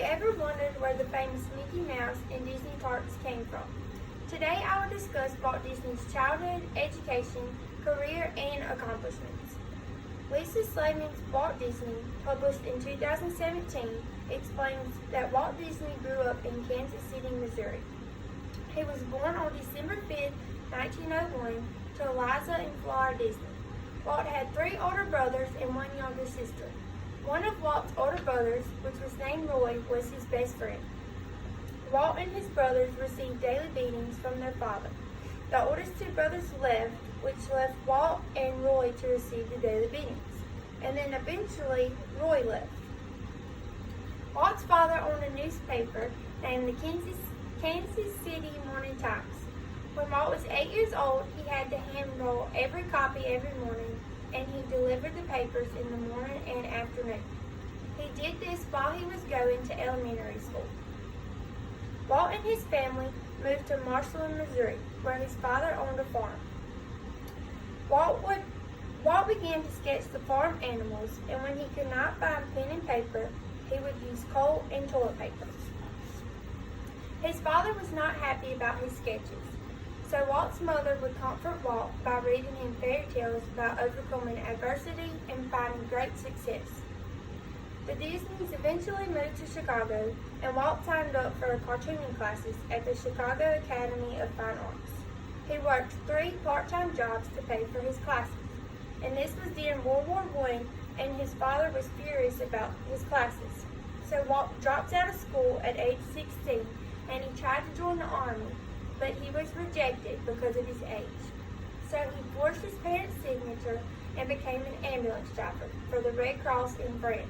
you ever wondered where the famous Mickey Mouse and Disney parks came from? Today I will discuss Walt Disney's childhood, education, career, and accomplishments. Lisa Slayman's Walt Disney, published in 2017, explains that Walt Disney grew up in Kansas City, Missouri. He was born on December 5, 1901, to Eliza and Flora Disney. Walt had 3 older brothers and 1 younger sister. One of Walt's older brothers, which was named Roy, was his best friend. Walt and his brothers received daily beatings from their father. The oldest 2 brothers left, which left Walt and Roy to receive the daily beatings. And then eventually, Roy left. Walt's father owned a newspaper named the Kansas City Morning Times. When Walt was 8 years old, he had to hand roll every copy every morning, and he delivered the papers in the morning and afternoon. He did this while he was going to elementary school. Walt and his family moved to Marshall, Missouri, where his father owned a farm. Walt began to sketch the farm animals, and when he could not find pen and paper, he would use coal and toilet paper. His father was not happy about his sketches, so Walt's mother would comfort Walt by reading him fairy tales about overcoming adversity and finding great success. The Disneys eventually moved to Chicago, and Walt signed up for cartooning classes at the Chicago Academy of Fine Arts. He worked 3 part-time jobs to pay for his classes, and this was during World War I, and his father was furious about his classes. So Walt dropped out of school at age 16, and he tried to join the Army, but he was rejected because of his age. So he forged his parents' signature and became an ambulance driver for the Red Cross in France.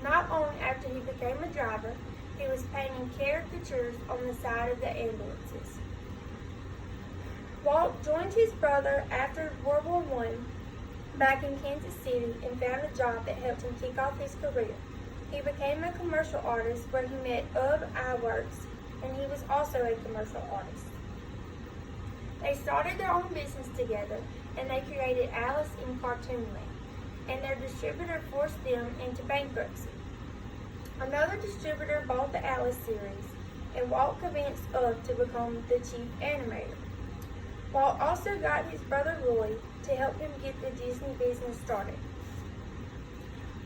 Not long after he became a driver, he was painting caricatures on the side of the ambulances. Walt joined his brother after World War I back in Kansas City and found a job that helped him kick off his career. He became a commercial artist where he met Iwerks, and he was also a commercial artist. They started their own business together, and they created Alice in Cartoonland, and their distributor forced them into bankruptcy. Another distributor bought the Alice series, and Walt convinced Ugg to become the chief animator. Walt also got his brother Roy to help him get the Disney business started.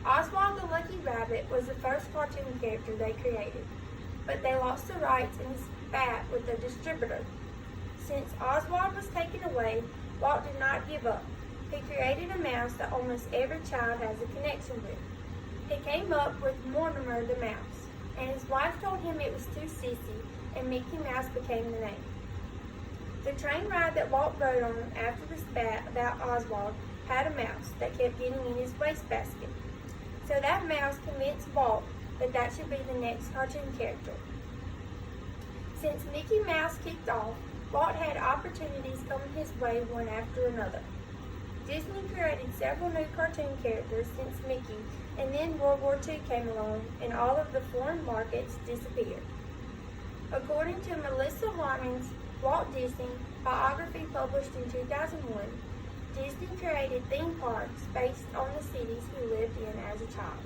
Oswald the Lucky Rabbit was the first cartoon character they created, but they lost the rights and spat with the distributor. Since Oswald was taken away, Walt did not give up. He created a mouse that almost every child has a connection with. He came up with Mortimer the Mouse, and his wife told him it was too sissy, and Mickey Mouse became the name. The train ride that Walt rode on after the spat about Oswald had a mouse that kept getting in his wastebasket. So that mouse convinced Walt that should be the next cartoon character. Since Mickey Mouse kicked off, Walt had opportunities coming his way one after another. Disney created several new cartoon characters since Mickey, and then World War II came along and all of the foreign markets disappeared. According to Melissa Harmon's Walt Disney biography published in 2001, Disney created theme parks based on the cities he lived in as a child.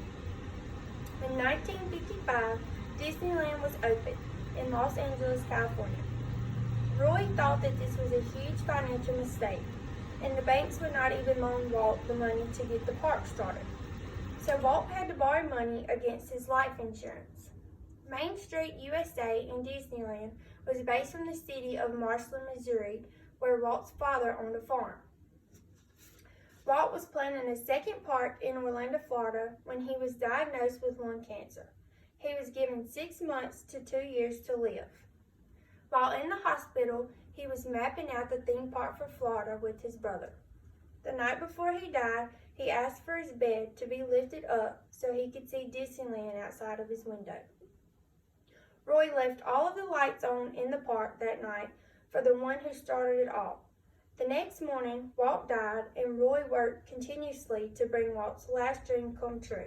In 1955, Disneyland was opened in Los Angeles, California. Roy thought that this was a huge financial mistake, and the banks would not even loan Walt the money to get the park started. So Walt had to borrow money against his life insurance. Main Street USA in Disneyland was based from the city of Marshall, Missouri, where Walt's father owned a farm. Walt was planning a second park in Orlando, Florida, when he was diagnosed with lung cancer. He was given 6 months to 2 years to live. While in the hospital, he was mapping out the theme park for Florida with his brother. The night before he died, he asked for his bed to be lifted up so he could see Disneyland outside of his window. Roy left all of the lights on in the park that night for the one who started it all. The next morning, Walt died, and Roy worked continuously to bring Walt's last dream come true.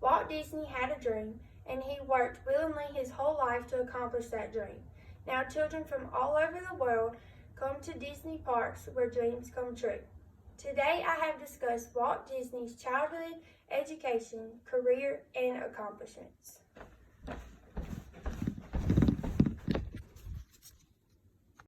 Walt Disney had a dream, and he worked willingly his whole life to accomplish that dream. Now children from all over the world come to Disney parks where dreams come true. Today I have discussed Walt Disney's childhood, education, career, and accomplishments.